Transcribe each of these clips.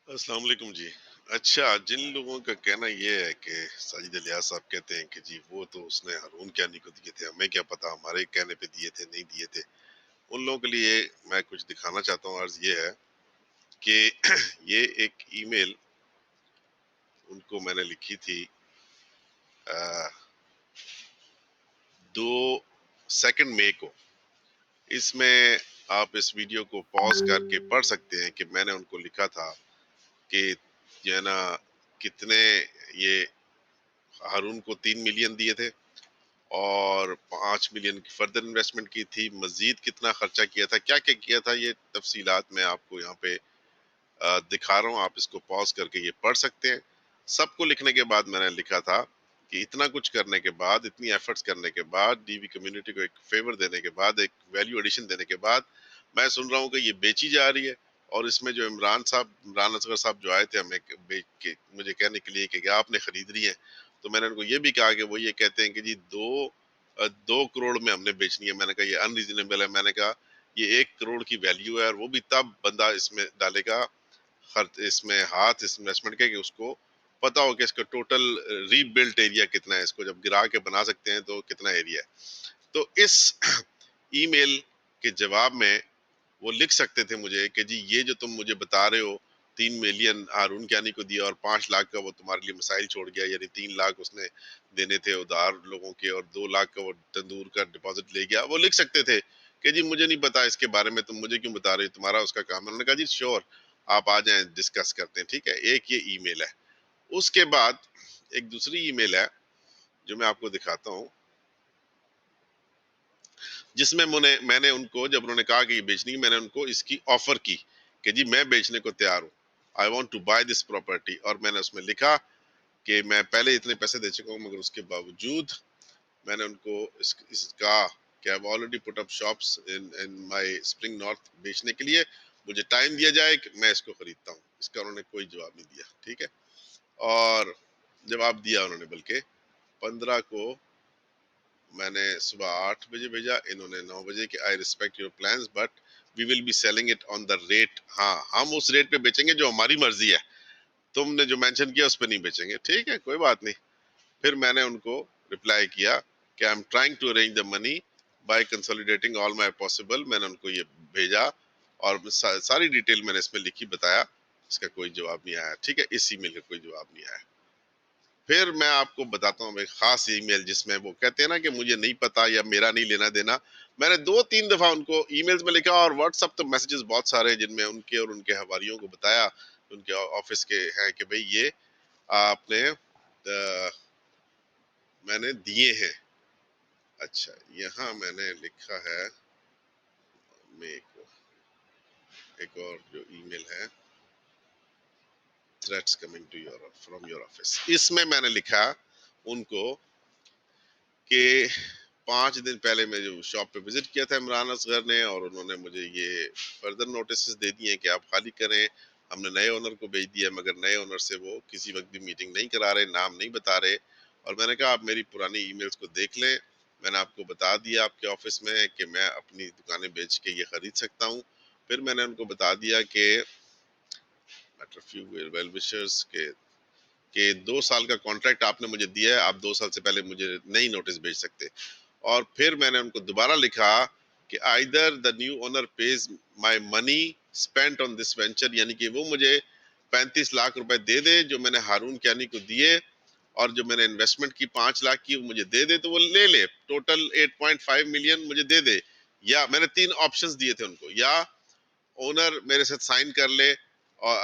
السلام علیکم جی۔ اچھا، جن لوگوں کا کہنا یہ ہے کہ ساجد الیاس صاحب کہتے ہیں کہ جی وہ تو اس نے ہارون کیانی کو دیے تھے، ہمیں کیا پتا ہمارے کہنے پہ دیے تھے نہیں دیے تھے، ان لوگوں کے لیے میں کچھ دکھانا چاہتا ہوں۔ عرض یہ ہے کہ یہ ایک ای میل ان کو میں نے لکھی تھی 2 مئی کو۔ اس میں آپ اس ویڈیو کو پاز کر کے پڑھ سکتے ہیں کہ میں نے ان کو لکھا تھا کہ جو ہے نا کتنے یہ ہارون کو 3 ملین دیے تھے اور 5 ملین کی فردر انویسٹمنٹ کی تھی، مزید کتنا خرچہ کیا تھا، کیا کیا کیا تھا، یہ تفصیلات میں آپ کو یہاں پہ دکھا رہا ہوں، آپ اس کو پاز کر کے یہ پڑھ سکتے ہیں۔ سب کو لکھنے کے بعد میں نے لکھا تھا کہ اتنا کچھ کرنے کے بعد، اتنی ایفرٹس کرنے کے بعد، ڈی وی کمیونٹی کو ایک فیور دینے کے بعد، ایک ویلیو ایڈیشن دینے کے بعد، میں سن رہا ہوں کہ یہ بیچی جا رہی ہے۔ اور اس میں جو عمران اصغر صاحب جو آئے تھے ہمیں مجھے کہنے کے لیے کہ آپ نے خرید رہی ہے، تو میں نے ان کو یہ بھی کہا کہ وہ یہ کہتے ہیں کہ جی 2 کروڑ میں ہم نے بیچنی ہے۔ میں نے کہا یہ ان ریزنیبل ہے۔ میں نے کہا یہ 1 کروڑ کی ویلیو ہے اور وہ بھی تب بندہ اس میں ڈالے گا اس میں ہاتھ اس انویسٹمنٹ کے کہ اس کو پتا ہو کہ اس کا ٹوٹل ری بلٹ ایریا کتنا ہے، اس کو جب گرا کے بنا سکتے ہیں تو کتنا ایریا ہے۔ تو اس ای میل کے جواب میں وہ لکھ سکتے تھے مجھے کہ جی یہ جو تم مجھے بتا رہے ہو 3 ملین ہارون کیانی کو دیا اور 5 لاکھ کا وہ تمہارے لیے مسائل چھوڑ گیا، یعنی 3 لاکھ اس نے دینے تھے ادھار لوگوں کے اور 2 لاکھ کا وہ تندور کا ڈپازٹ لے گیا، وہ لکھ سکتے تھے کہ جی مجھے نہیں پتا اس کے بارے میں، تم مجھے کیوں بتا رہے ہو، تمہارا اس کا کام ہے۔ انہوں نے کہا جی شیور، آپ آ جائیں ڈسکس کرتے ہیں، ٹھیک ہے۔ ایک یہ ای میل ہے۔ اس کے بعد ایک دوسری ای میل ہے جو میں آپ کو دکھاتا ہوں، جس میں میں نے ان کو جب انہوں نے کہا کہ یہ بیچنی ہے، میں نے ان کو اس کی آفر کی کہ جی میں بیچنے کو تیار ہوں، I want to buy this property, اور میں نے اس میں لکھا کہ میں پہلے اتنے پیسے دے چکا ہوں، مگر اس کے باوجود میں نے ان کو اس کا کہ I've already put up shops in my spring north بیچنے کے لیے، مجھے ٹائم دیا جائے کہ میں اس کو خریدتا ہوں۔ اس کا انہوں نے کوئی جواب نہیں دیا، ٹھیک ہے۔ اور جواب دیا انہوں نے بلکہ 15 کو میں نے صبح 8 بجے بھیجا، انہوں نے 9 بجے کہ I respect your plans but we will be selling it on the rate، ہاں ہم اس ریٹ پہ بیچیں گے جو ہماری مرضی ہے، تم نے جو مینشن کیا اس پہ نہیں بیچیں گے، ٹھیک ہے کوئی بات نہیں۔ پھر میں نے ان کو ریپلائی کیا کہ I'm trying to arrange the money by consolidating all my possible، میں نے ان کو یہ بھیجا اور ساری ڈیٹیل میں نے اس میں لکھی بتایا، اس کا کوئی جواب نہیں آیا، ٹھیک ہے، اس ای میل کا کوئی جواب نہیں آیا۔ پھر میں آپ کو بتاتا ہوں ایک خاص ای میل جس میں وہ کہتے ہیں نا کہ مجھے نہیں پتا یا میرا نہیں لینا دینا، میں نے 2-3 دفعہ ان کو ای میلز میں لکھا اور واٹس ایپ تو میسیجز بہت سارے ہیں جن میں ان کے اور ان کے حواریوں کو بتایا، ان کے آفس کے ہیں کہ بھئی یہ آپ نے میں نے دیے ہیں۔ اچھا یہاں میں نے لکھا ہے ایک اور جو ای میل ہے threats coming to your from your office، اس میں نے لکھا ان کو کہ 5 دن پہلے میں جو شاپ پہ وزٹ کیا تھا عمران اصغر نے، اور انہوں نے مجھے یہ فردر نوٹسز دے دیے کہ آپ خالی کریں، ہم نے نئے اونر کو بھیج دیا مگر نئے اونر سے وہ کسی وقت بھی میٹنگ نہیں کرا رہے، نام نہیں بتا رہے۔ اور میں نے کہا آپ میری پرانی ای میلز کو دیکھ لیں، میں نے آپ کو بتا دیا آپ کے آفس میں کہ میں اپنی دکانیں بیچ کے یہ خرید سکتا ہوں۔ پھر میں نے ان کو بتا دیا کہ کہ 2 سال کا کانٹریکٹ آپ نے مجھے دیا ہے، آپ 2 سال سے پہلے مجھے نئی نوٹس بھیج سکتے۔ اور پھر میں نے ان کو دوبارہ لکھا کہ either the new owner pays my money spent on this venture، یعنی کہ وہ مجھے 35 لاکھ روپے دے دے جو میں نے ہارون کیانی کو دیے، اور جو میں نے انویسٹمنٹ کی 5 لاکھ کی وہ مجھے دے دے تو وہ لے لے، ٹوٹل 8.5 ملین مجھے دے دے، یا میں نے 3 آپشنز دیے تھے ان کو، یا اونر میرے ساتھ سائن کر لے اور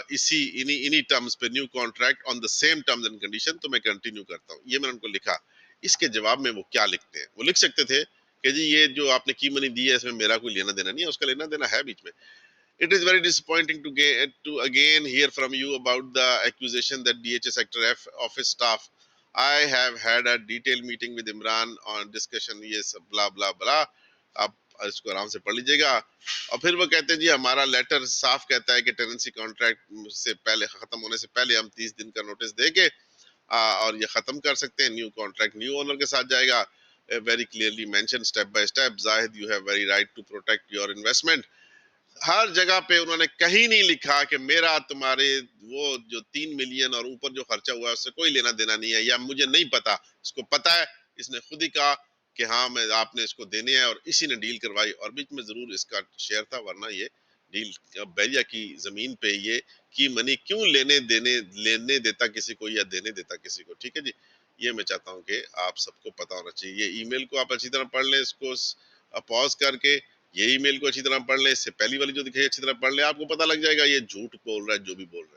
انہی ٹرمز پہ new contract on the same terms and condition, تو میں کنٹینیو کرتا ہوں۔ یہ میں نے ان کو لکھا۔ اس کے جواب میں وہ کیا لکھتے ہیں، وہ لکھ سکتے تھے کہ جی یہ جو آپ نے کی منی دی ہے اس میں میرا کوئی لینا دینا نہیں ہے، اس کا لینا دینا ہے بیچ میں۔ It is very disappointing to again hear from you about the accusation that DHA Sector F office staff. I have had a detailed meeting with Imran on discussion, yes, blah blah blah. آپ اس کو آرام سے پڑھ لیجیے گا۔ اور پھر وہ کہتے ہیں جی ہمارا لیٹر صاف کہتا ہے کہ ٹیننسی کانٹریکٹ سے پہلے ختم ہونے سے پہلے ہم 30 دن کا نوٹس دے کے اور یہ ختم کر سکتے ہیں، نیو کانٹریکٹ نیو اونر کے ساتھ جائے گا، very clearly mention step by step, Zahid you have very right to protect your investment, ہر جگہ پہ انہوں نے کہیں نہیں لکھا کہ میرا تمہارے وہ جو 3 ملین اور اوپر جو خرچہ ہوا ہے اس سے کوئی لینا دینا نہیں ہے، یا مجھے نہیں پتا. اس کو پتا ہے، اس نے خود ہی کہا کہ ہاں میں آپ نے اس کو دینے ہیں، اور اسی نے ڈیل کروائی. اور بیچ میں ضرور اس کا شیئر تھا، ورنہ یہ ڈیل بیریا کی زمین پہ یہ کی منی کیوں لینے دیتا کسی کو یا دینے دیتا کسی کو. ٹھیک ہے جی، یہ میں چاہتا ہوں کہ آپ سب کو پتا ہونا چاہیے. یہ ای میل کو آپ اچھی طرح پڑھ لیں، اس کو پاز کر کے یہ ای میل کو اچھی طرح پڑھ لیں، اس سے پہلی والی جو دکھائی اچھی طرح پڑھ لیں، آپ کو پتہ لگ جائے گا یہ جھوٹ بول رہا ہے جو بھی بول رہا ہے.